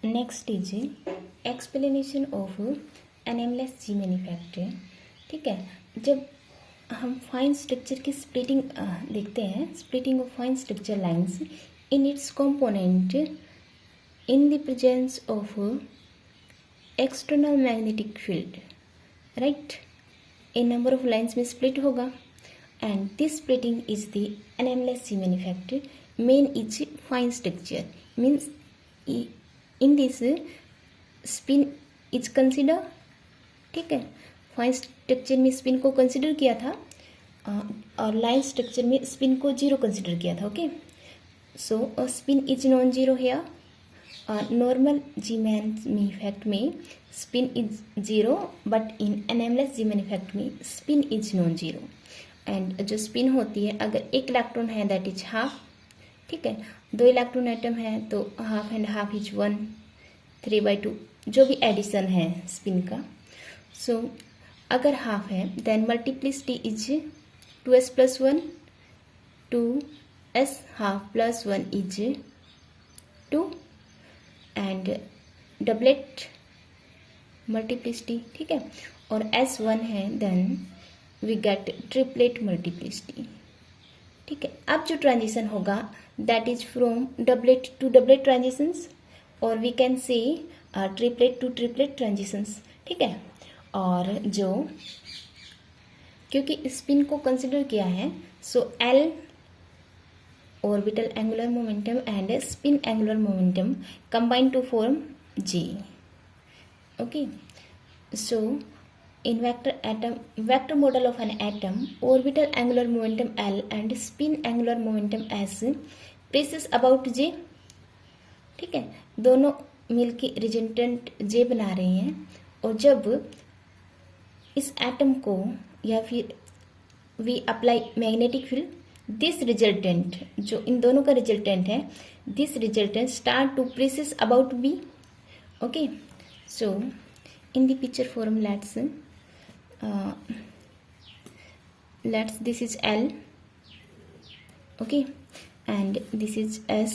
Next is explanation of anomalous zeeman effect. ठीक है, जब हम फाइन स्ट्रक्चर की स्प्लिटिंग देखते हैं, splitting of fine structure lines in its component in the presence of external magnetic field, right. A number of lines में split होगा and this splitting is the anomalous zeeman effect. Main is fine structure means in this spin is consider. ठीक है, fine structure में spin को consider किया था और line structure में स्पिन को जीरो कंसिडर किया था। Okay, so spin is non zero है। नॉर्मल zeeman इफेक्ट में spin is zero, but in anomalous zeeman effect में spin is non zero. And जो स्पिन होती है, अगर एक इलेक्ट्रॉन है दैट इज हाफ। ठीक है, दो इलेक्ट्रॉन एटम है तो हाफ एंड हाफ इज 1, 3/2 जो भी एडिशन है स्पिन का। सो अगर हाफ है then multiplicity is 2s + 1, 2s half plus 1 is 2 and doublet multiplicity. ठीक है, और S1 है then we get triplet multiplicity. ठीक है, अब जो ट्रांजिशन होगा that is from doublet to doublet transitions, और we can say triplet to triplet transitions. ठीक है, और जो क्योंकि स्पिन को कंसिडर किया है, सो L orbital angular momentum and spin angular momentum combine to form G. Okay, so in vector model of an atom, orbital angular momentum L and spin angular momentum S presses about J। ठीक है, दोनों मिलके resultant J बना रहे हैं, और जब इस एटम को या फिर we apply magnetic field, this resultant जो इन दोनों का रिजल्टेंट है, this resultant start to precess about B. Okay, so in the picture form let's this is L, okay, and this is S,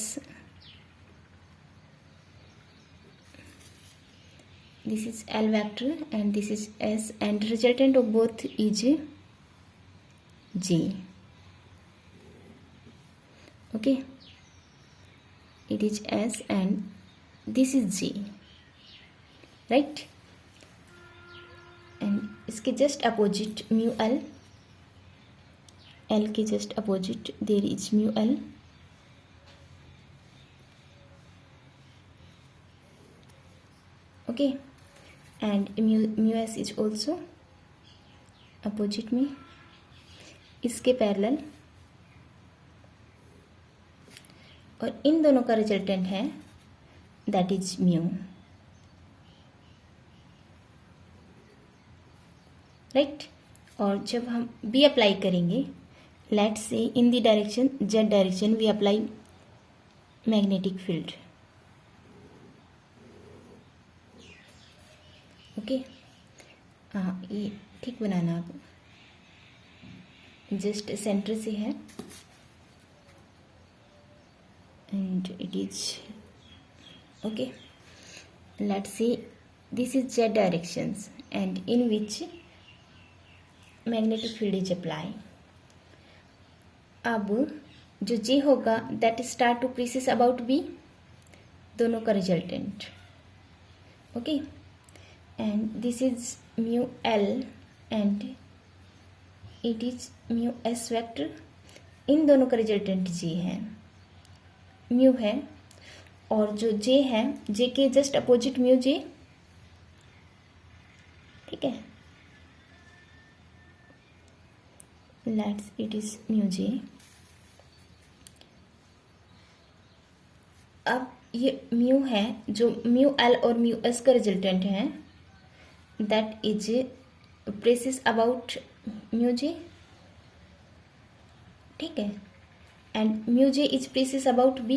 this is L vector and this is S, and resultant of both is G। okay, it is S and this is G, right। and इसके just opposite mu L, L के just opposite there is mu L। okay, and mu S is also opposite में, इसके parallel, और इन दोनों का resultant है that is mu, right. और जब हम बी अप्लाई करेंगे, let's say in the direction Z direction we apply magnetic field. Okay, हाँ, ये ठीक बनाना आप, जस्ट सेंटर से है and it is okay, let's see this is z directions and in which magnetic field is applied। अब जो j होगा that start to precess about b, दोनों का resultant. Okay, and this is mu L and it is mu S vector, इन दोनों का resultant j है, mu है, और जो जे है, जे के जस्ट अपोजिट म्यू जे। ठीक है, let's it is mu J. अब ये म्यू है, जो म्यू एल और म्यू एस का रिजल्टेंट है that is precesses about mu J. ठीक है, and mu j is presses about b।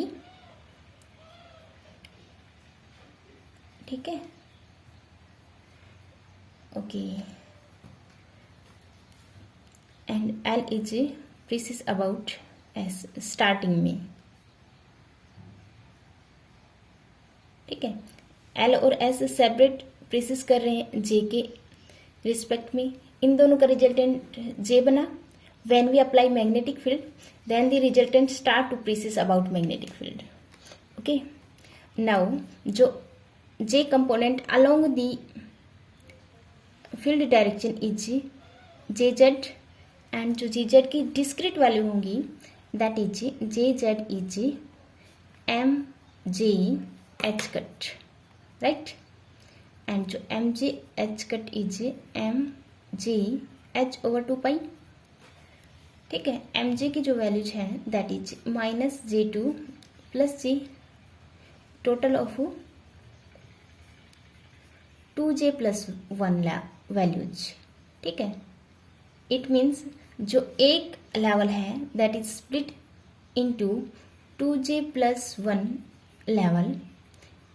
ठीक है, okay, and L is presses about S starting में। ठीक है, एल और एस सेपरेट प्रेसिस कर रहे हैं जे के रिस्पेक्ट में, इन दोनों का रिजल्टेंट जे बना. When we apply magnetic field then the resultant start to precess about magnetic field. Okay, now जो J component along the field direction is J Z, and जो जे जेड की discrete value होंगी that is J Z is M J H cut, right. And जो M J H cut is M J H over 2 pi. ठीक है, M J की जो values है that is -J2 plus J, total of 2J plus 1 values. ठीक है, it means जो एक लेवल है that is split into 2J plus 1 level,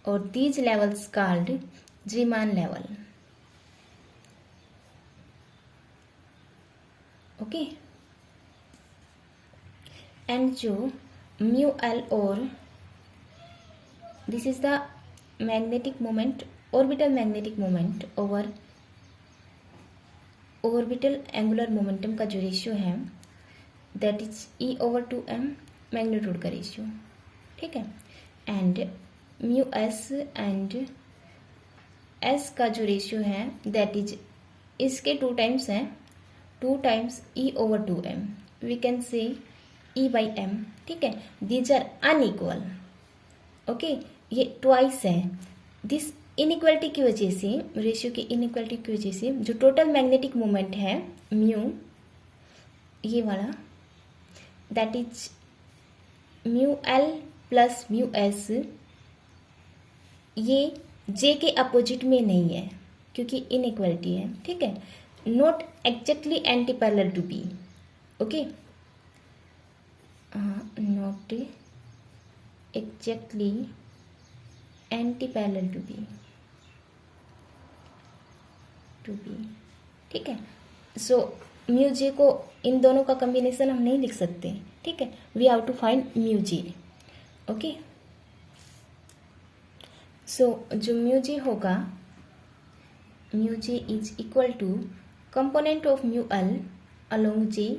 और these levels called zeeman level. Okay, and जो म्यू एल और this is the magnetic moment, orbital magnetic moment over orbital angular momentum का जो ratio है that is E/2m magnitude का ratio. ठीक है, and mu S and S का जो रेशियो है दैट इज इसके 2 टाइम्स है, 2 टाइम्स E/2m, वी कैन से E/m. ठीक है, दीज आर अनइक्वल. ओके, ये ट्वाइस है. दिस इनइक्वलिटी की वजह से, रेशियो की इनइक्वलिटी की वजह से जो टोटल मैग्नेटिक मोमेंट है म्यू, ये वाला that is mu L plus mu S, ये जे के अपोजिट में नहीं है क्योंकि इनइक्वलिटी है. ठीक है, not exactly anti parallel to B. Okay, not exactly anti parallel to B. ठीक है, सो म्यू जे को इन दोनों का कॉम्बिनेशन हम नहीं लिख सकते. ठीक है, we have to find mu J. Okay, so जो म्यू जे होगा, mu J is equal to component of mu L along J,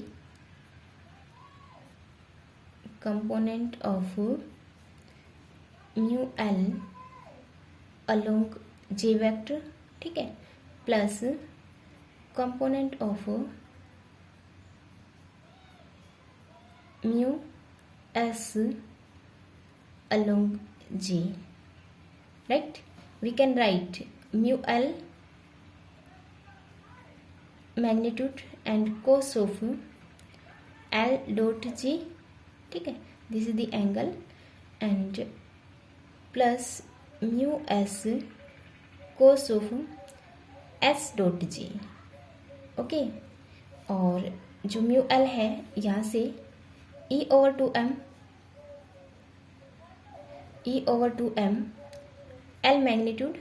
component of mu L along J vector. ठीक है, plus component of mu S along J, right. We can write mu L magnitude and cos of L dot G. ठीक है, this is the angle, and plus mu S cos of S dot ji. Okay, और जो mu L है यहाँ से E/2m, E/2m L magnitude.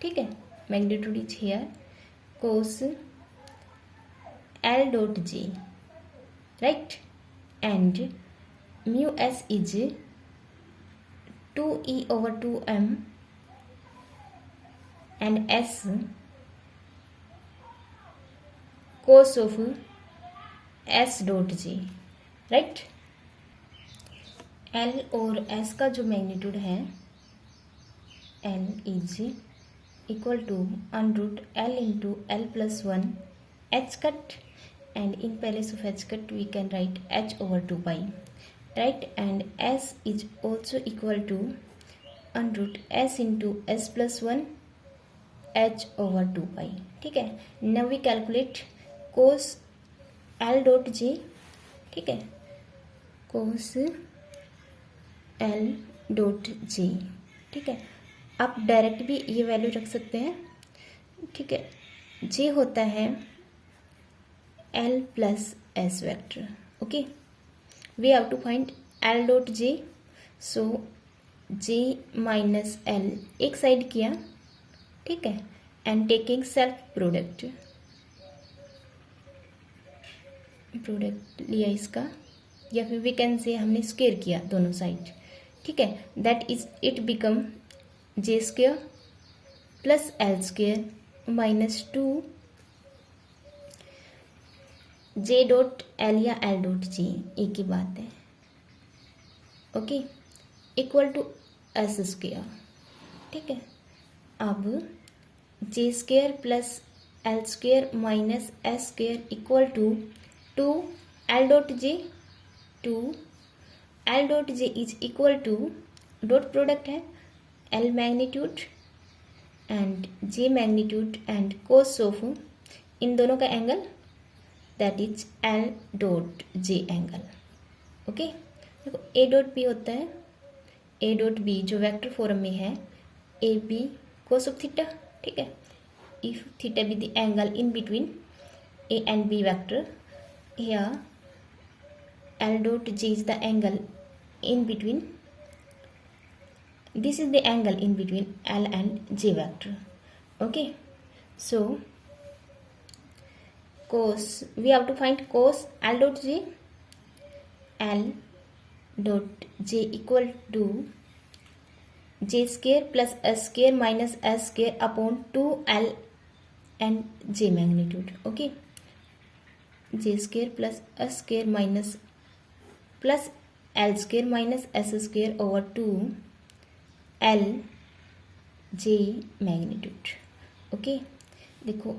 ठीक है, magnitude is here cos L dot G, right. And mu S is 2E/2m and S cos of S dot G, right. L और S का जो मैग्नीट्यूड है L is equal to √L into L plus 1 H cut, and in place of H cut we can write H/2 pi, right. And S is also equal to √S into S plus 1 H/2 pi. ठीक है, now we calculate cos L dot G. ठीक है, कोस L dot G. ठीक है, आप direct भी ये value रख सकते हैं. ठीक है, जे होता है L plus S vector. Okay, we have to find L dot J. So J minus L एक साइड किया. ठीक है, एंड टेकिंग सेल्फ प्रोडक्ट लिया इसका, या फिर वी कैन से हमने स्क्वायर किया दोनों साइड. ठीक है, that is it become J square plus L square minus 2 J dot L या एल डॉट जी, एक ही बात है, okay, equal to S square. ठीक है, अब J square plus L square minus S square equal to L dot J, two L dot J is equal to, dot product है, L magnitude and J magnitude and cos of इन दोनों का angle, that is L dot J angle. Okay, देखो A dot B होता है, A dot B जो vector form में है, A B cos of theta. ठीक है, if theta be the angle in between A and B vector, here L dot J is the angle in between, this is the angle in between L and J vector. Okay, so cos, we have to find cos L dot J, L dot J equal to J square plus S square minus S square upon 2L and J magnitude. Okay, J square plus S square minus plus L square minus S square over 2 L J magnitude. Okay, देखो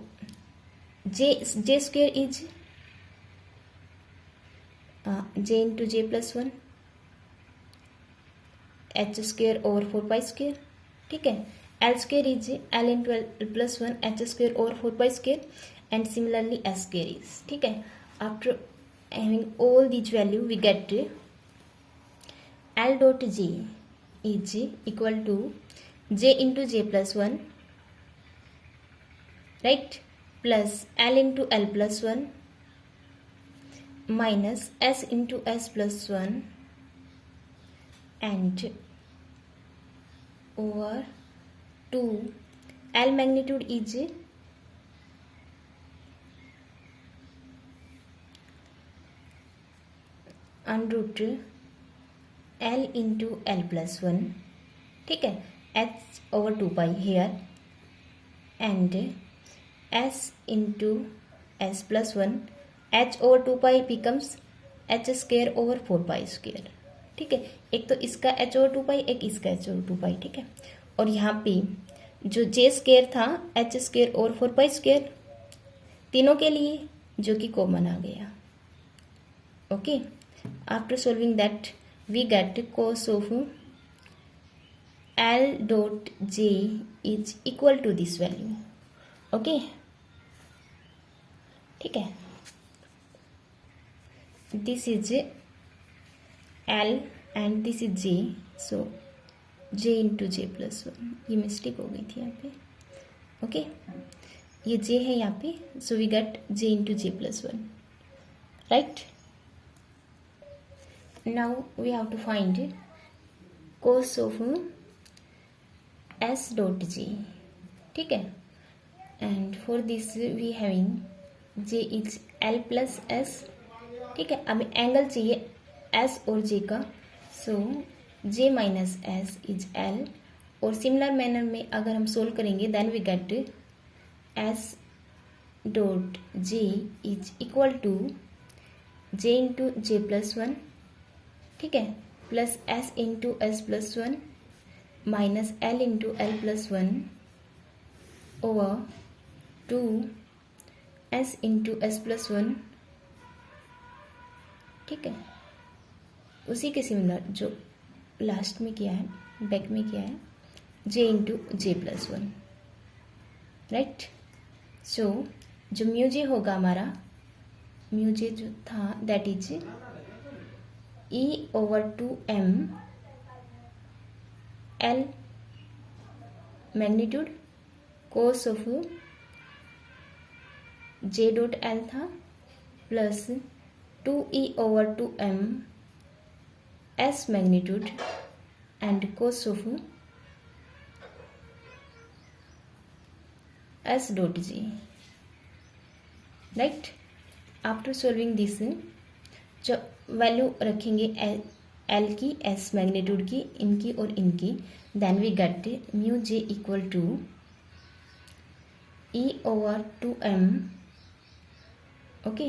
J square is J into J plus 1 H square over 4 pi square. ठीक है, L square is L into L plus 1 H square over 4 pi square and similarly S square is. ठीक है, after having all these value we get L dot J is equal to J into J plus 1, right, plus L into L plus 1 minus S into S plus 1 and over 2 L magnitude is √ L into L plus 1। ठीक है, h over 2 pi here and s into S plus 1, h over 2 pi becomes h square over 4 pi square. ठीक है, एक तो इसका h over 2 पाई, एक इसका h over 2 pi. ठीक है, और यहाँ पे जो j स्क्वेयर था h square over 4 pi square, तीनों के लिए जो कि कॉमन आ गया। Okay, after solving that we get cos of L dot J is equal to this value. Okay, ठीक है, this is L and this is J, so J into J plus 1, ये mistake हो गई थी यहाँ पे। Okay, ये J है यहाँ पे, so we get J into J plus 1, right? Now we have to find cos of S dot J। ठीक है, and for this we having J is L plus S। ठीक है, अब एंगल चाहिए S और J का, so J minus S is L, और similar manner में अगर हम सोल्व करेंगे then we get S dot J is equal to J into J plus 1। ठीक है, plus S into S plus 1 minus L into L plus 1 over 2 S into S plus 1। ठीक है, उसी के सिमिलर जो लास्ट में किया है, बैक में किया है, J into J plus 1, right. So जो म्यू जे होगा हमारा, म्यू जे जो था that is E over 2m L magnitude cos of J dot L था plus 2E over 2m S magnitude and cos of S dot J, right. After solving this जो value रखेंगे L की, S magnitude की, इनकी और इनकी, then we get mu J equal to E over 2m, okay,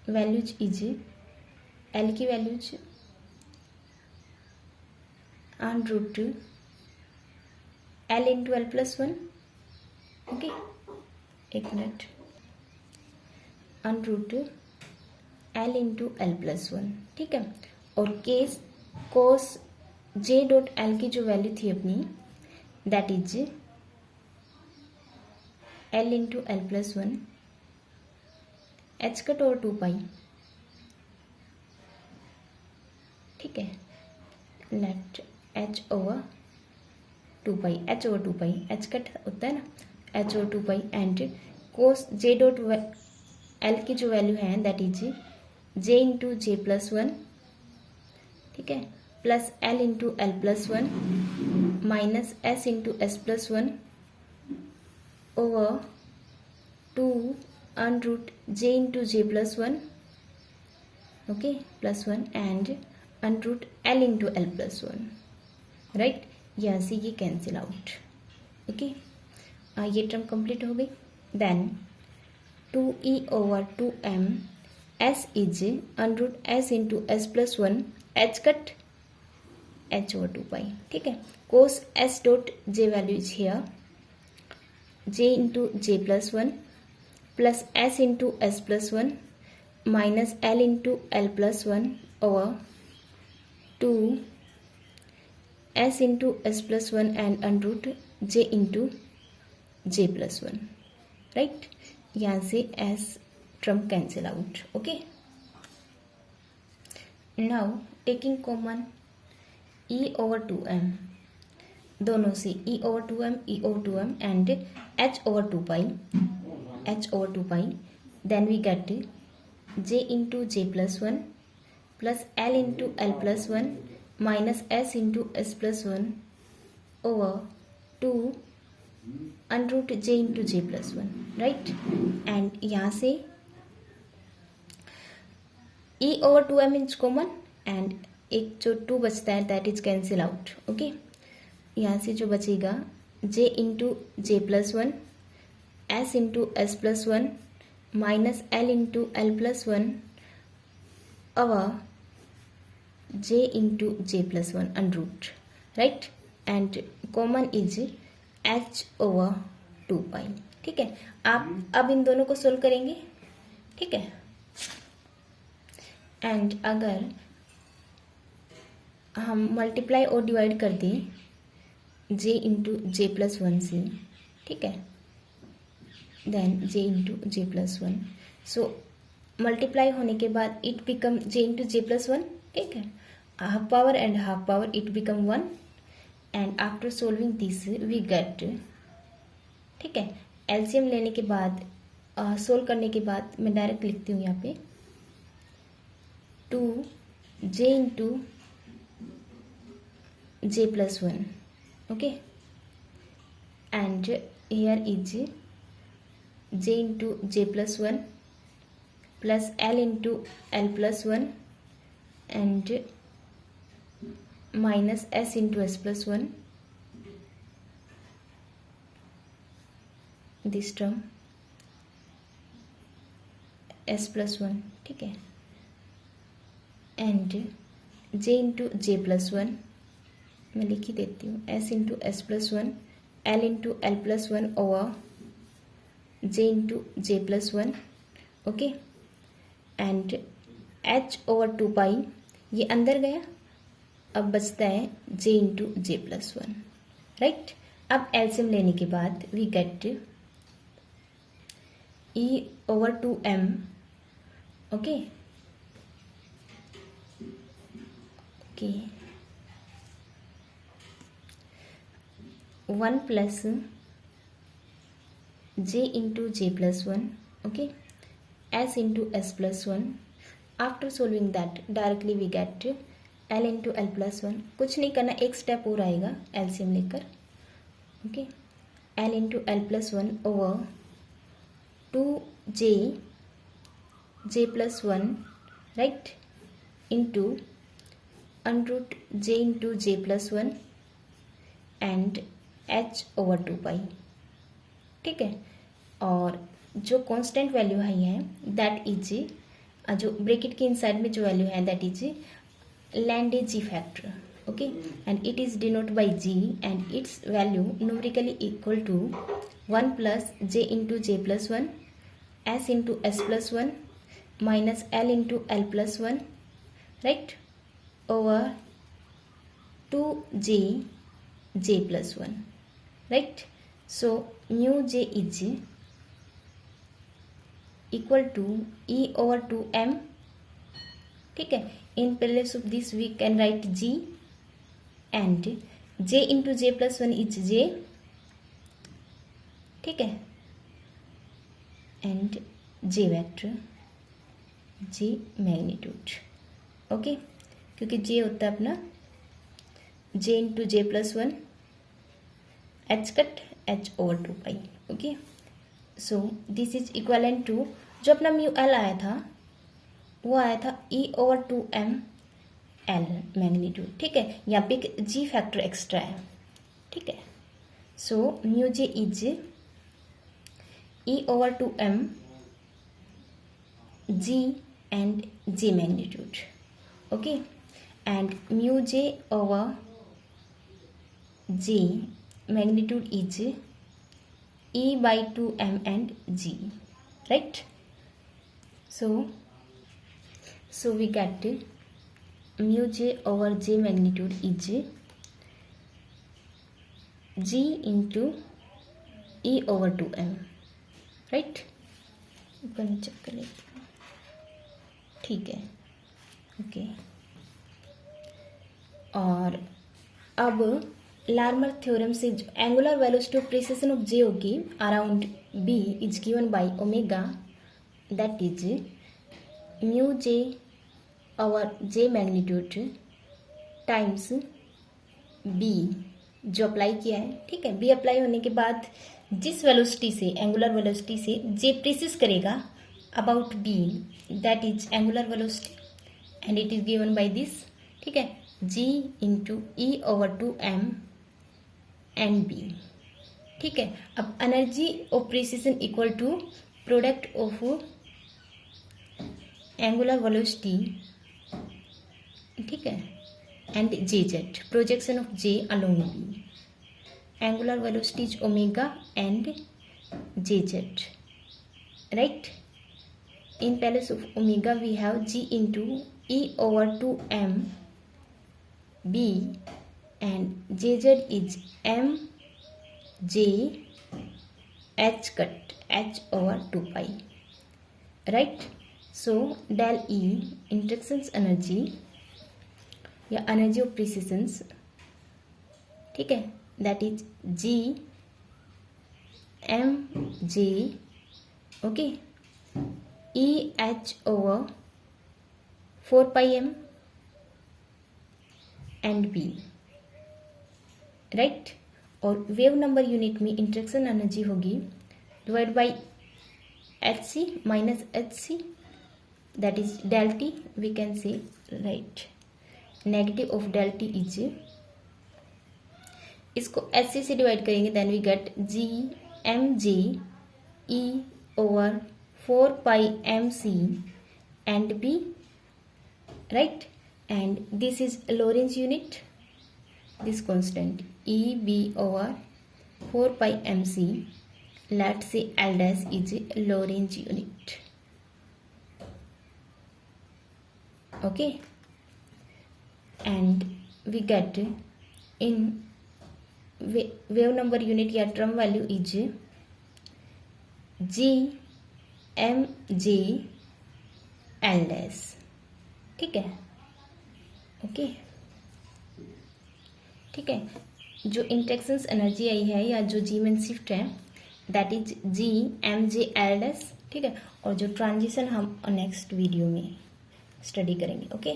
values is L की values on root L into L plus one, okay, एक minute, on root L into L plus one, ठीक है। और case cos J dot L की जो value थी अपनी, that is L into L plus one H cut over 2 pi, ठीक है, let H over 2 pi, H over 2 pi, H cut होता है ना, H over 2 pi, and cos J dot L की जो वैल्यू है that is J into J plus one, ठीक है, plus L into L plus one minus S into S plus one over 2 अन root J into J plus one, okay, plus one, and on root L into L plus one, right. यहाँ से ये cancel out, okay, ये term complete हो गई। Then 2e over 2m s is an root S into S plus one H cut H over 2 pi, ठीक है, cos S dot J value is here J into J plus one plus S into S plus one minus L into L plus one over 2 S into S plus one and on root J into J plus one, right. यहाँ से S term cancel out, okay. Now taking common E over 2m, दोनों से E over 2m, E over 2m and H over 2 pi, H over 2 pi, then we get J into J plus one plus L into L plus one minus S into S plus one over 2 अन root J into J plus one, right. And यहाँ से E over 2m is common and एक जो 2 बचता है that is cancel out, okay. यहाँ से जो बचेगा J into J plus one S into S plus one minus L into L plus one over J into J plus one अन root, right, and common is H over 2 pi, ठीक है। आप अब इन दोनों को सोल्व करेंगे, ठीक है। एंड अगर हम मल्टीप्लाई और डिवाइड कर दें J into J plus one से, ठीक है, then J into J plus one, so multiply होने के बाद it become J into J plus one, ठीक है, half power and half power it become one, and after solving this we get, ठीक है, एलसीएम लेने के बाद सोल्व करने के बाद मैं डायरेक्ट लिखती हूँ यहाँ पे 2 J into J plus one, okay, and here is J into J plus one plus L into L plus one and minus S into S plus one, this term S plus one, ठीक है, and J into J plus one, मैं लिख ही देती हूँ, S into S plus one L into L plus one over J into J plus one, okay, and H over 2 पाई, ये अंदर गया, अब बचता है J into J plus one, right. अब एलसीएम लेने के बाद we get E over 2m, okay, okay, 1 plus J into J plus one, okay, S into S plus one, after solving that directly we get L into L plus one, कुछ नहीं करना, एक step और आएगा LCM लेकर, okay, L into L plus one over 2 J j plus 1, right, into under root j into j plus 1 and h over 2 pi, ठीक है। और जो कांस्टेंट वैल्यू है दैट इज, जो ब्रैकेट के इनसाइड में जो वैल्यू है that is Lande g factor, okay, and it is denote by g and its value numerically equal to 1 plus J into J plus 1 S into S plus 1 minus L into L plus 1, right, over 2 J plus 1, right. So mu J is equal to E over 2m, ठीक है। In place of this we can write g and j into J plus 1 is j, ठीक है, and j vector, j magnitude, okay, क्योंकि j होता है अपना j into J plus 1 h cut h over 2 pi, okay. So this is equivalent to, जो अपना mu L आया था वो आया था e over 2m L magnitude, ठीक है। यहाँ पे एक g फैक्टर एक्स्ट्रा है, ठीक है। सो mu J is e over 2m g and j magnitude, okay, and mu J over j magnitude is e by 2m and g, right? So we get mu j over j magnitude is g into e over 2m, right? ऊपर नीचे कर लेते हैं, ठीक है, okay. और अब Larmor theorem से जो angular velocity of precession of J होगी around B is given by omega, that is mu J over J magnitude times B, जो अप्लाई किया है, ठीक है। बी अप्लाई होने के बाद जिस वेलोसिटी से, एंगुलर वेलोसिटी से जे प्रेसिस करेगा about B, that is angular velocity and it is given by this, ठीक है, g into E over 2m and B, ठीक है। अब energy of precession equal to product of angular velocity, ठीक है, and J Z, projection of J along B, angular velocity is omega and J Z, right. In place of omega we have g into E over 2m b and jz is m j h cut h over 2 pi, right? So del E interactions energy या energy of precisions, ठीक है, that is g m j, okay, e h over 4 pi m and B, right. और wave number unit में interaction energy होगी divide by H C minus H C, that is del T, we can say write negative of del T is, इसको H C से divide करेंगे then we get G M J E over 4 pi M C and B, right. And this is Lorentz unit, this constant EB over 4 pi mc, let's say L dash is Lorentz unit, okay, and we get in wave number unit या term value is G M J L dash, ठीक है, okay, ठीक है। जो interactions energy आई है या जो Zeeman shift है that is G M J L S, ठीक है। और जो ट्रांजिशन हम नेक्स्ट वीडियो में स्टडी करेंगे, ओके।